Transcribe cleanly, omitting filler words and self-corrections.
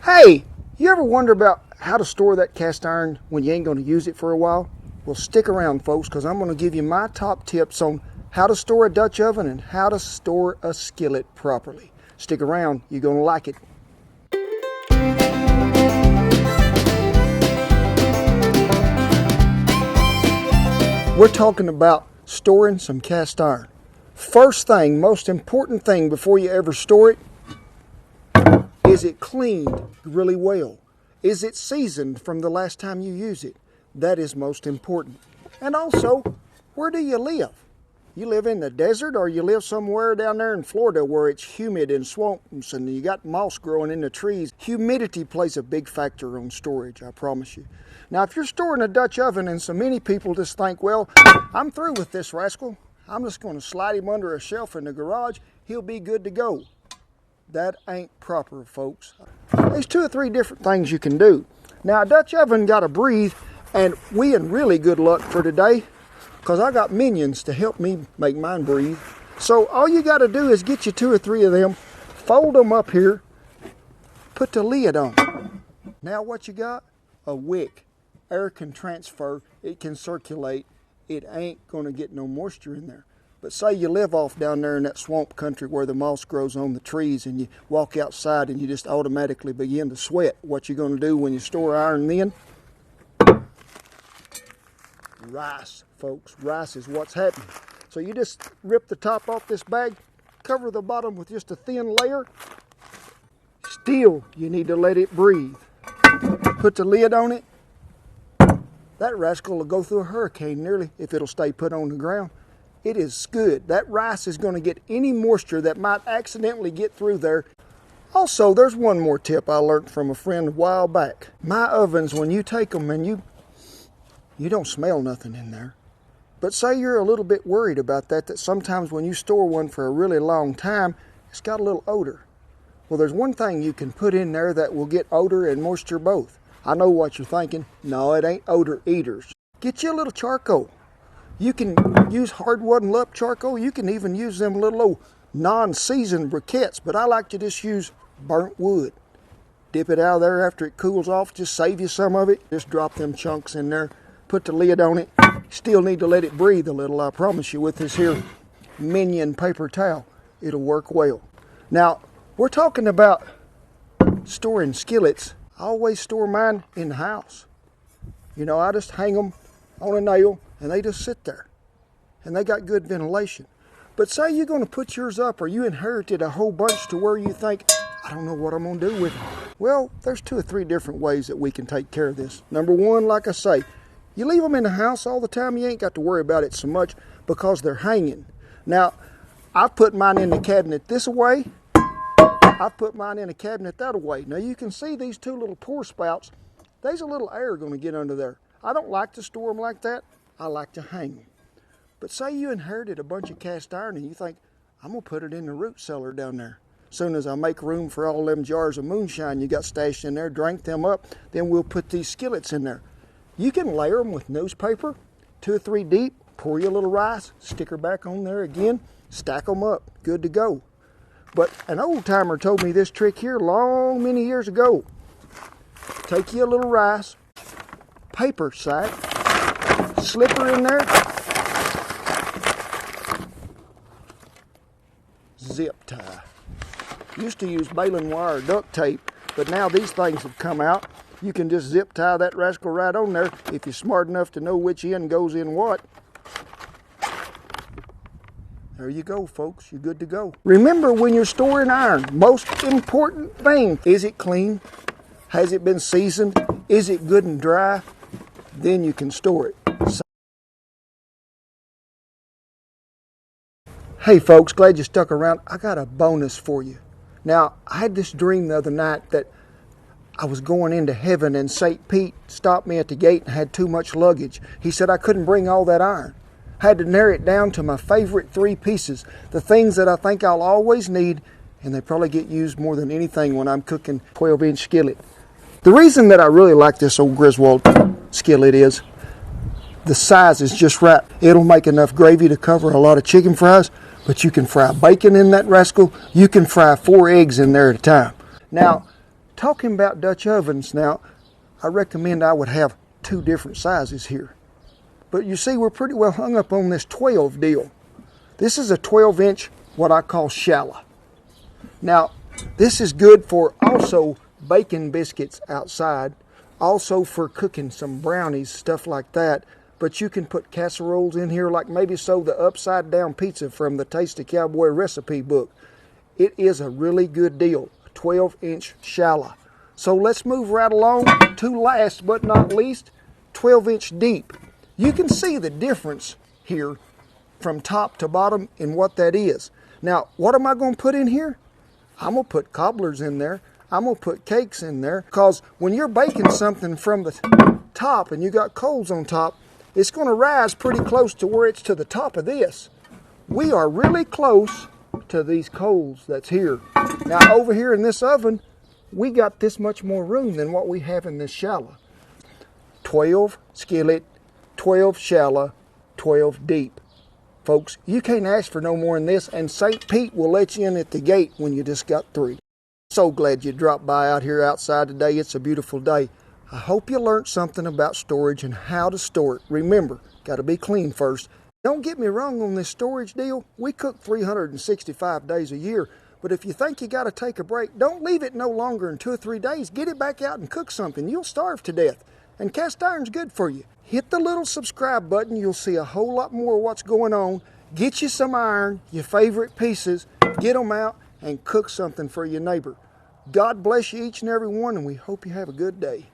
Hey, you ever wonder about how to store that cast iron when you ain't going to use it for a while? Well, stick around, folks, because I'm going to give you my top tips on how to store a Dutch oven and how to store a skillet properly. Stick around, you're going to like it. We're talking about storing some cast iron. First thing, most important thing before you ever store it, is it cleaned really well? Is it seasoned from the last time you use it? That is most important. And also, where do you live? You live in the desert, or you live somewhere down there in Florida where it's humid and swamps and you got moss growing in the trees? Humidity plays a big factor on storage, I promise you. Now, if you're storing a Dutch oven, and so many people just think, well, I'm through with this rascal. I'm just going to slide him under a shelf in the garage. He'll be good to go. That ain't proper, folks. There's 2 or 3 different things you can do. Now, a Dutch oven got to breathe, and we in really good luck for today because I got minions to help me make mine breathe. So all you got to do is get you 2 or 3 of them, fold them up here, put the lid on. Now what you got? A wick. Air can transfer, it can circulate. It ain't going to get no moisture in there. But say you live off down there in that swamp country where the moss grows on the trees, and you walk outside and you just automatically begin to sweat. What you going to do when you store iron then? Rice, folks. Rice is what's happening. So you just rip the top off this bag, cover the bottom with just a thin layer. Still, you need to let it breathe. Put the lid on it. That rascal will go through a hurricane nearly if it'll stay put on the ground. It is good. That rice is going to get any moisture that might accidentally get through there. Also, there's one more tip I learned from a friend a while back. My ovens, when you take them and you don't smell nothing in there. But say you're a little bit worried about that sometimes when you store one for a really long time, it's got a little odor. Well, there's one thing you can put in there that will get odor and moisture both. I know what you're thinking. No, it ain't odor eaters. Get you a little charcoal. You can use hardwood and lump charcoal. You can even use them little old non-seasoned briquettes, but I like to just use burnt wood. Dip it out of there after it cools off. Just save you some of it. Just drop them chunks in there. Put the lid on it. Still need to let it breathe a little, I promise you, with this here minion paper towel. It'll work well. Now, we're talking about storing skillets. I always store mine in the house. You know, I just hang them on a nail and they just sit there. And they got good ventilation. But say you're going to put yours up, or you inherited a whole bunch to where you think, I don't know what I'm going to do with them. Well, there's 2 or 3 different ways that we can take care of this. Number one, like I say, you leave them in the house all the time. You ain't got to worry about it so much because they're hanging. Now, I put mine in the cabinet this way. I put mine in a cabinet that way. Now you can see these 2 little pour spouts. There's a little air going to get under there. I don't like to store them like that. I like to hang them. But say you inherited a bunch of cast iron and you think, I'm going to put it in the root cellar down there. Soon as I make room for all them jars of moonshine you got stashed in there, drink them up, then we'll put these skillets in there. You can layer them with newspaper, 2 or 3 deep, pour you a little rice, stick her back on there again, stack them up, good to go. But an old timer told me this trick here many years ago. Take you a little rice, paper sack, slip her in there, zip tie. Used to use baling wire or duct tape, but now these things have come out. You can just zip tie that rascal right on there if you're smart enough to know which end goes in what. There you go, folks. You're good to go. Remember, when you're storing iron, most important thing, is it clean? Has it been seasoned? Is it good and dry? Then you can store it. Hey, folks, glad you stuck around. I got a bonus for you. Now, I had this dream the other night that I was going into heaven and St. Pete stopped me at the gate and had too much luggage. He said I couldn't bring all that iron. Had to narrow it down to my favorite 3 pieces, the things that I think I'll always need, and they probably get used more than anything when I'm cooking 12-inch skillet. The reason that I really like this old Griswold skillet is the size is just right. It'll make enough gravy to cover a lot of chicken fries, but you can fry bacon in that rascal. You can fry 4 eggs in there at a time. Now, Talking about Dutch ovens, now, I recommend I would have 2 different sizes here. But you see, we're pretty well hung up on this 12 deal. This is a 12-inch, what I call shallow. Now, this is good for also baking biscuits outside, also for cooking some brownies, stuff like that. But you can put casseroles in here, like maybe so the upside down pizza from the Taste of Cowboy recipe book. It is a really good deal, 12-inch shallow. So let's move right along to last but not least, 12-inch deep. You can see the difference here from top to bottom in what that is. Now, what am I going to put in here? I'm going to put cobblers in there. I'm going to put cakes in there, because when you're baking something from the top and you got coals on top, it's going to rise pretty close to where it's to the top of this. We are really close to these coals that's here. Now over here in this oven, we got this much more room than what we have in this shallow. 12 skillet, 12 shallow, 12 deep. Folks, you can't ask for no more than this, and St. Pete will let you in at the gate when you just got 3. So glad you dropped by out here outside today. It's a beautiful day. I hope you learned something about storage and how to store it. Remember, got to be clean first. Don't get me wrong on this storage deal. We cook 365 days a year. But if you think you got to take a break, don't leave it no longer than 2 or 3 days. Get it back out and cook something. You'll starve to death. And cast iron's good for you. Hit the little subscribe button. You'll see a whole lot more of what's going on. Get you some iron, your favorite pieces. Get them out and cook something for your neighbor. God bless you each and every one, and we hope you have a good day.